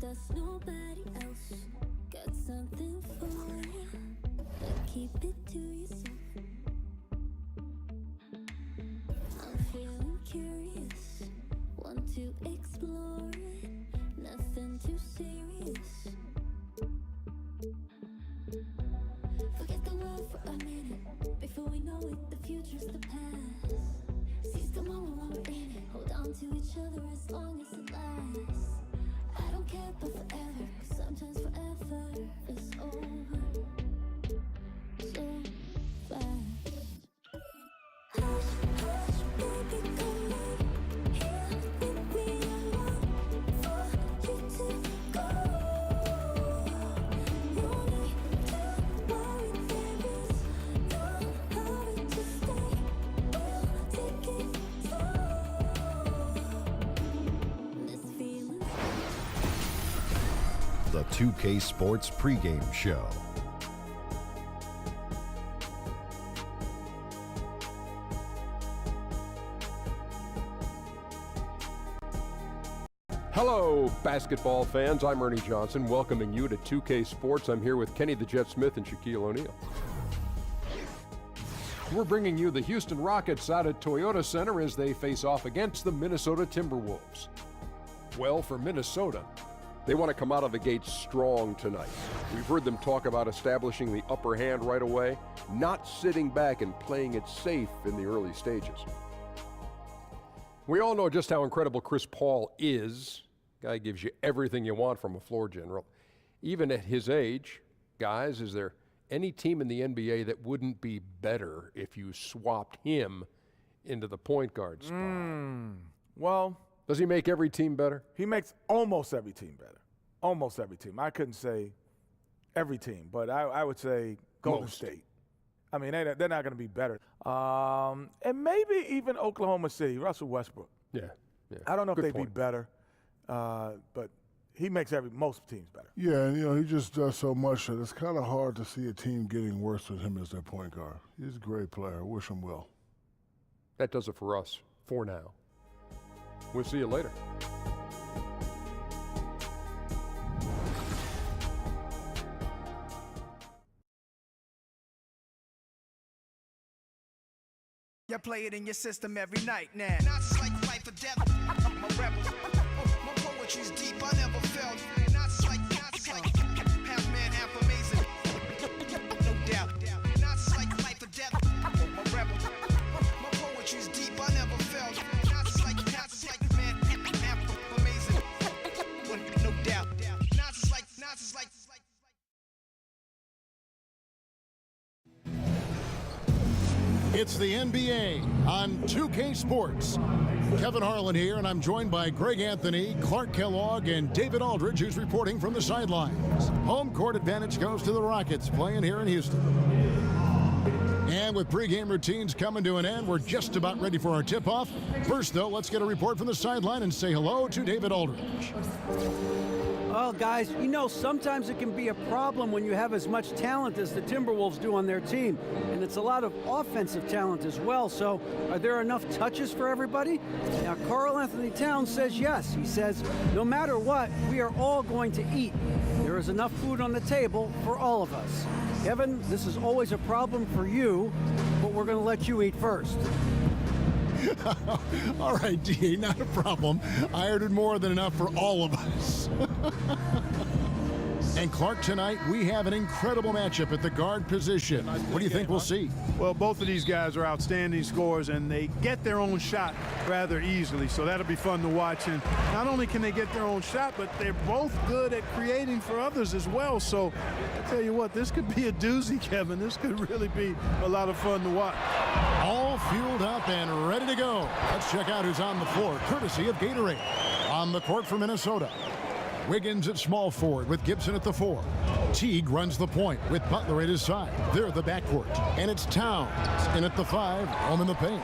that's nobody else got something for you, but keep it to yourself. I'm feeling curious, want to explore it, nothing too serious. Forget the world for a minute, before we know it, the future's the past. Seize the moment while we're in it, hold on to each other as long as it lasts. I don't care about forever, 'cause sometimes forever is over so fast. Hush, hush, baby, come in here with me. I want for you to go. No need to worry, there is no hurry to stay. We'll take it slow. This feeling's The 2K Sports pregame show. Hello, basketball fans. I'm Ernie Johnson, welcoming you to 2K Sports. I'm here with Kenny the Jet Smith and Shaquille O'Neal. We're bringing you the Houston Rockets out at Toyota Center as they face off against the Minnesota Timberwolves. Well, for Minnesota, they want to come out of the gate strong tonight. We've heard them talk about establishing the upper hand right away, not sitting back and playing it safe in the early stages. We all know just how incredible Chris Paul is. Guy gives you everything you want from a floor general. Even at his age, guys, is there any team in the NBA that wouldn't be better if you swapped him into the point guard spot? Well, Does he make every team better? he makes almost every team better. Almost every team. I couldn't say every team, but I would say Golden Most. State. I mean, they're not going to be better. And maybe even Oklahoma City, Russell Westbrook. Yeah. I don't know if Good they'd point. be better, but he makes most teams better. Yeah, and he just does so much that it's kind of hard to see a team getting worse with him as their point guard. He's a great player. Wish him well. That does it for us for now. We'll see you later. You play it in your system every night now. Not just like life or death. I'm a rebel. My poetry's deep, I never felt. Not just like half man, half amazing. No doubt. Not just like life or death. I'm a rebel. My poetry's deep, I never felt. Not just like man, half amazing. No doubt. Not just like. It's the NBA on 2K Sports. Kevin Harlan here, and I'm joined by Greg Anthony, Clark Kellogg, and David Aldridge, who's reporting from the sidelines. Home court advantage goes to the Rockets, playing here in Houston. And with pregame routines coming to an end, we're just about ready for our tip-off. First, though, let's get a report from the sideline and say hello to David Aldridge. Well, guys, you know, sometimes it can be a problem when you have as much talent as the Timberwolves do on their team. And it's a lot of offensive talent as well. So are there enough touches for everybody? Now, Karl Anthony Towns says yes. He says, no matter what, we are all going to eat. There is enough food on the table for all of us. Kevin, this is always a problem for you, but we're going to let you eat first. All right, D, not a problem. I ordered more than enough for all of us. And Clark, tonight we have an incredible matchup at the guard position. What do you think we'll see? Well, both of these guys are outstanding scorers, and they get their own shot rather easily, so that'll be fun to watch. And not only can they get their own shot, but they're both good at creating for others as well. So I tell you what, this could be a doozy, Kevin. This could really be a lot of fun to watch. All fueled up and ready to go. Let's check out who's on the floor, courtesy of Gatorade. On the court for Minnesota, Wiggins at small forward with Gibson at the 4. Teague runs the point with Butler at his side. They're the backcourt. And it's Towns in at the 5, home in the paint.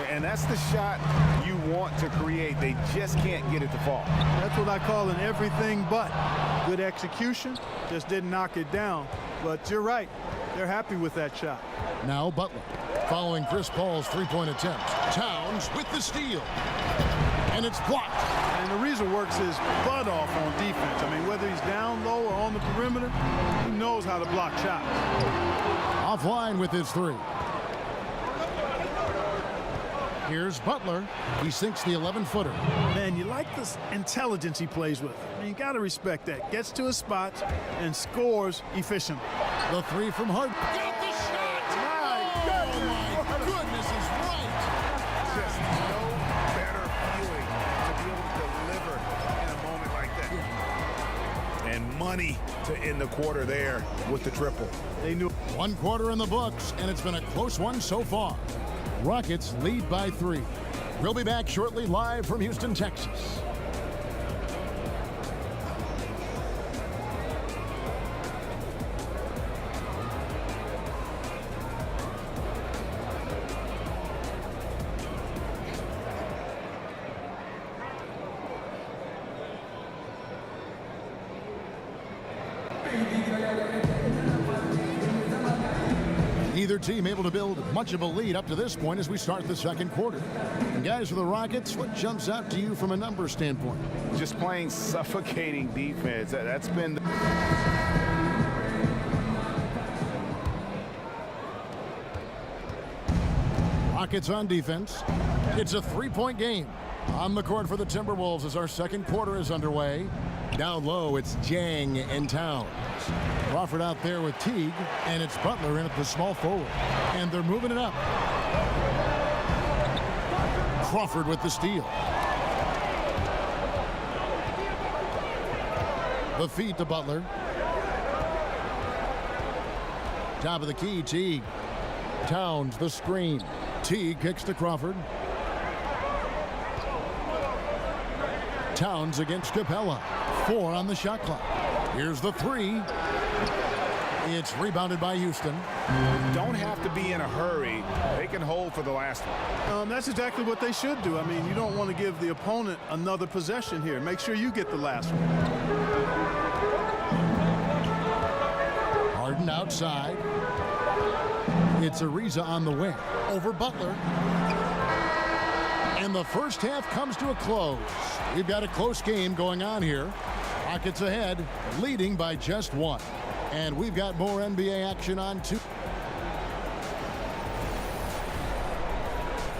And that's the shot you want to create. They just can't get it to fall. That's what I call an everything but. Good execution, just didn't knock it down. But you're right, they're happy with that shot. Now Butler, following Chris Paul's three-point attempt. Towns with the steal. And it's blocked. And the reason works is butt off on defense. I mean, the perimeter, he knows how to block shots. Offline with his three. Here's Butler. He sinks the 11-footer. Man, you like the intelligence he plays with. I mean, you got to respect that. Gets to his spots and scores efficiently. The three from Harden. Got the shot! My goodness is right! Just no better feeling to be able to deliver in a moment like that. And money to end the quarter there with the triple. They knew. 1 quarter in the books, and it's been a close one so far. Rockets lead by 3. We'll be back shortly live from Houston, Texas. Neither team able to build much of a lead up to this point as we start the second quarter. And guys, for the Rockets, what jumps out to you from a numbers standpoint? Just playing suffocating defense. That's been the Rockets on defense. It's a 3-point game. On the court for the Timberwolves as our second quarter is underway. Down low, it's Jang and Towns. Crawford out there with Teague, and it's Butler in at the small forward. And they're moving it up. Crawford with the steal. The feed to Butler. Top of the key, Teague. Towns, the screen. Teague kicks to Crawford. Towns against Capella. 4 on the shot clock. Here's the 3. It's rebounded by Houston. don't have to be in a hurry. They can hold for the last one. That's exactly what they should do. I mean, you don't want to give the opponent another possession here. Make sure you get the last one. Harden outside. It's Ariza on the wing over Butler. And the first half comes to a close. We've got a close game going on here. Rockets ahead, leading by just 1. And we've got more NBA action on 2.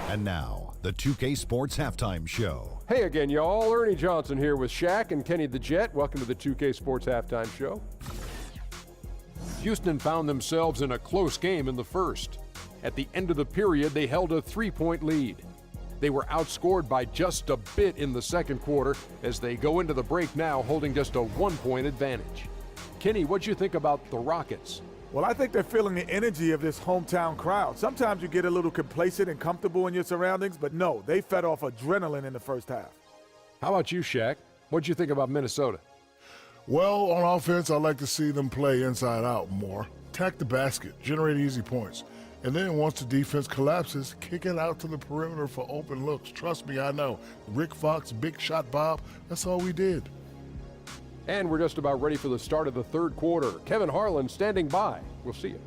And now, the 2K Sports Halftime Show. Hey again, y'all. Ernie Johnson here with Shaq and Kenny the Jet. Welcome to the 2K Sports Halftime Show. Houston found themselves in a close game in the first. At the end of the period, they held a 3-point lead. They were outscored by just a bit in the second quarter as they go into the break now holding just a 1-point advantage. Kenny, what'd you think about the Rockets? Well, I think they're feeling the energy of this hometown crowd. Sometimes you get a little complacent and comfortable in your surroundings, but no, they fed off adrenaline in the first half. How about you, Shaq? What'd you think about Minnesota? Well, on offense, I like to see them play inside out more. Attack the basket, generate easy points. And then once the defense collapses, kick it out to the perimeter for open looks. Trust me, I know. Rick Fox, Big Shot Bob, that's all we did. And we're just about ready for the start of the third quarter. Kevin Harlan standing by. We'll see you.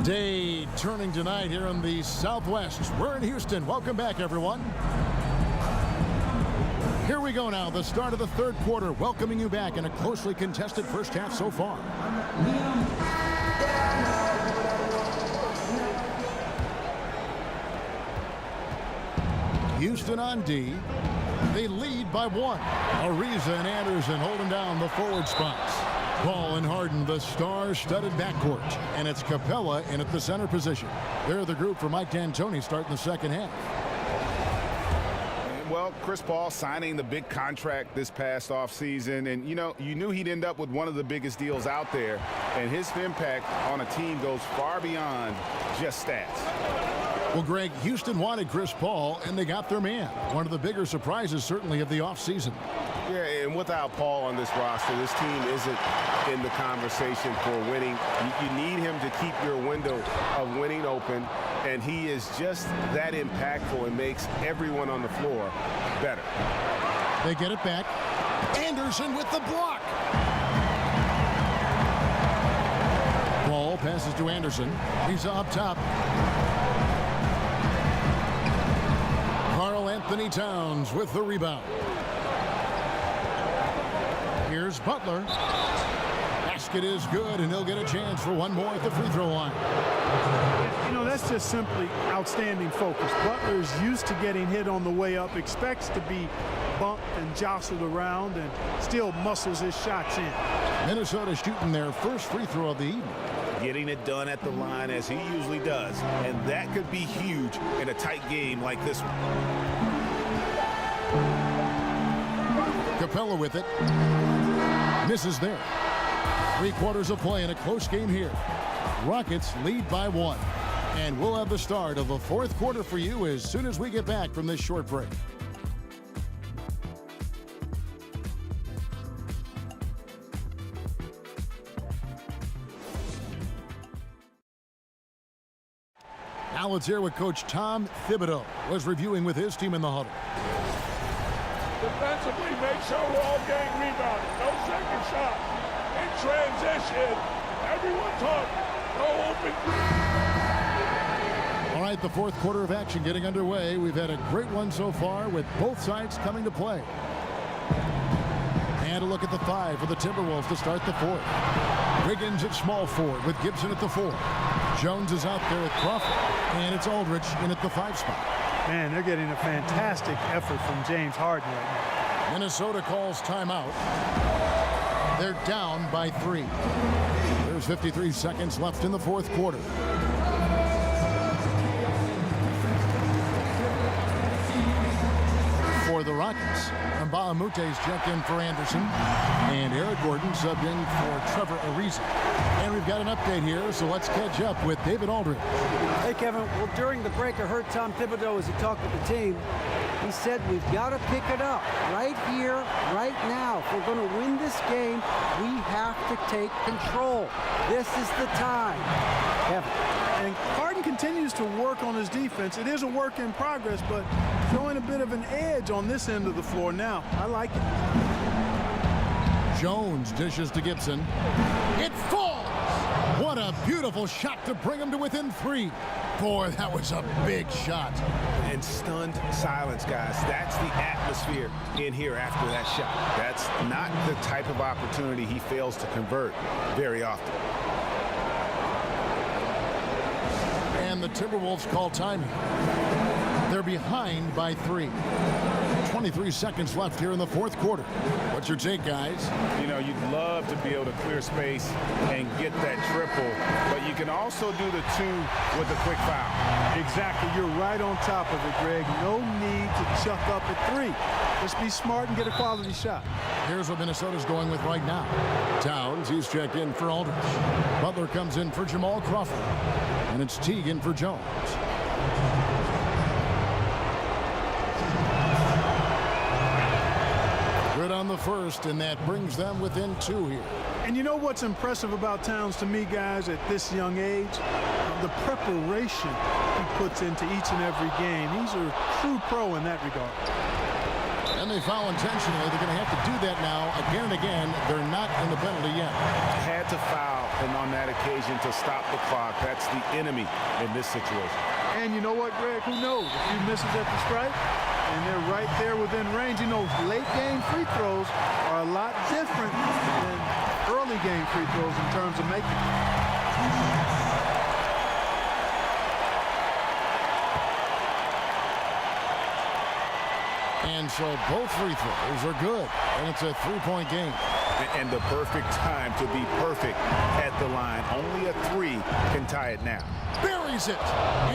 Day turning tonight here in the Southwest. We're in Houston. Welcome back, everyone. Here we go now, the start of the third quarter, welcoming you back in a closely contested first half so far. Houston on D. They lead by 1. Ariza and Anderson holding down the forward spots. Paul and Harden, the star-studded backcourt. And it's Capella in at the center position. They're the group for Mike D'Antoni starting the second half. Well, Chris Paul signing the big contract this past offseason, and you knew he'd end up with one of the biggest deals out there, and his impact on a team goes far beyond just stats. Well, Greg, Houston wanted Chris Paul, and they got their man. One of the bigger surprises, certainly, of the offseason. Yeah, and without Paul on this roster, this team isn't in the conversation for winning. You need him to keep your window of winning open, and he is just that impactful and makes everyone on the floor better. They get it back. Anderson with the block. Ball passes to Anderson. He's up top. Anthony Towns with the rebound. Here's Butler. Basket is good, and he'll get a chance for one more at the free throw line. You know, that's just simply outstanding focus. Butler is used to getting hit on the way up, expects to be bumped and jostled around, and still muscles his shots in. Minnesota shooting their first free throw of the evening. Getting it done at the line as he usually does, and that could be huge in a tight game like this one. Capella with it. Misses there. 3/4 of play in a close game here. Rockets lead by 1. And we'll have the start of the fourth quarter for you as soon as we get back from this short break. Now let's hear what Coach Tom Thibodeau was reviewing with his team in the huddle. Defensively, make sure we're all getting rebounded. No second shot. In transition, everyone talk. No open. All right, the fourth quarter of action getting underway. We've had a great one so far with both sides coming to play. And a look at the 5 for the Timberwolves to start the fourth. Wiggins at small forward with Gibson at the 4. Jones is out there at Crawford. And it's Aldridge in at the 5 spot. Man, they're getting a fantastic effort from James Harden right now. Minnesota calls timeout. They're down by 3. There's 53 seconds left in the fourth quarter. For the Rockets, Mbaamute's checked in for Anderson, and Eric Gordon subbed in for Trevor Ariza. And we've got an update here, so let's catch up with David Aldridge. Hey, Kevin. Well, during the break, I heard Tom Thibodeau as he talked with the team. He said we've got to pick it up right here, right now. If we're going to win this game, we have to take control. This is the time. Kevin. And Harden continues to work on his defense. It is a work in progress, but showing a bit of an edge on this end of the floor now. I like it. Jones dishes to Gibson. It falls! What a beautiful shot to bring him to within 3. Boy, that was a big shot. And stunned silence, guys. That's the atmosphere in here after that shot. That's not the type of opportunity he fails to convert very often. And the Timberwolves call timing. They're behind by 3. 23 seconds left here in the fourth quarter. What's your take, guys? You know, you'd love to be able to clear space and get that triple, but you can also do the 2 with a quick foul. Exactly. You're right on top of it, Greg. No need to chuck up at 3. Just be smart and get a quality shot. Here's what Minnesota's going with right now. Towns, he's checked in for Aldridge. Butler comes in for Jamal Crawford. And it's Teague in for Jones. Good on the first, and that brings them within 2 here. And you know what's impressive about Towns to me, guys, at this young age? The preparation he puts into each and every game. He's a true pro in that regard. And they foul intentionally. They're going to have to do that now again and again. They're not in the penalty yet. Had to foul him on that occasion to stop the clock. That's the enemy in this situation. And you know what, Greg? Who knows? A few misses at the stripe, and they're right there within range. You know, late game free throws are a lot different than early game free throws in terms of making them. And so both free throws are good, and it's a 3-point game. And the perfect time to be perfect at the line. Only a 3 can tie it now. Buries it,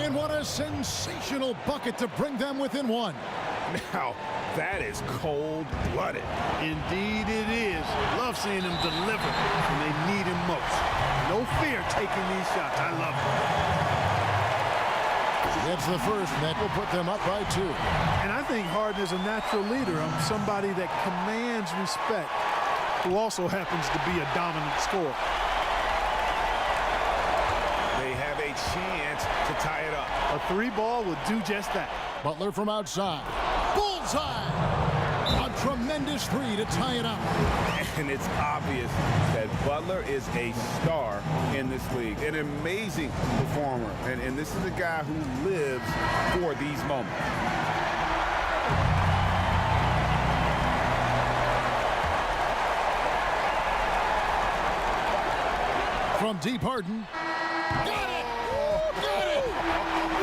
and what a sensational bucket to bring them within 1. Now, that is cold-blooded. Indeed it is. Love seeing him deliver when they need him most. No fear taking these shots. I love it. That's the first, and that will put them up by 2. And I think Harden is a natural leader. Somebody that commands respect, who also happens to be a dominant scorer. They have a chance to tie it up. A 3 ball would do just that. Butler from outside. Bullseye! A tremendous 3 to tie it up. And it's obvious that Butler is a star in this league. An amazing performer. And this is a guy who lives for these moments. From deep, Harden. Got it! Got it!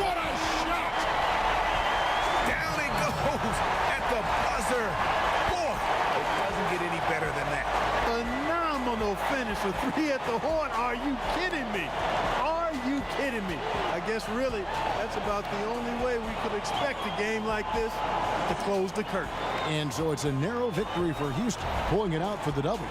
What a shot! Down it goes at the buzzer. Boy, it doesn't get any better than that. Phenomenal finish. A three at the horn. Are you kidding me? Are you kidding me? I guess really that's about the only way we could expect a game like this to close the curtain. And so it's a narrow victory for Houston, pulling it out for the double.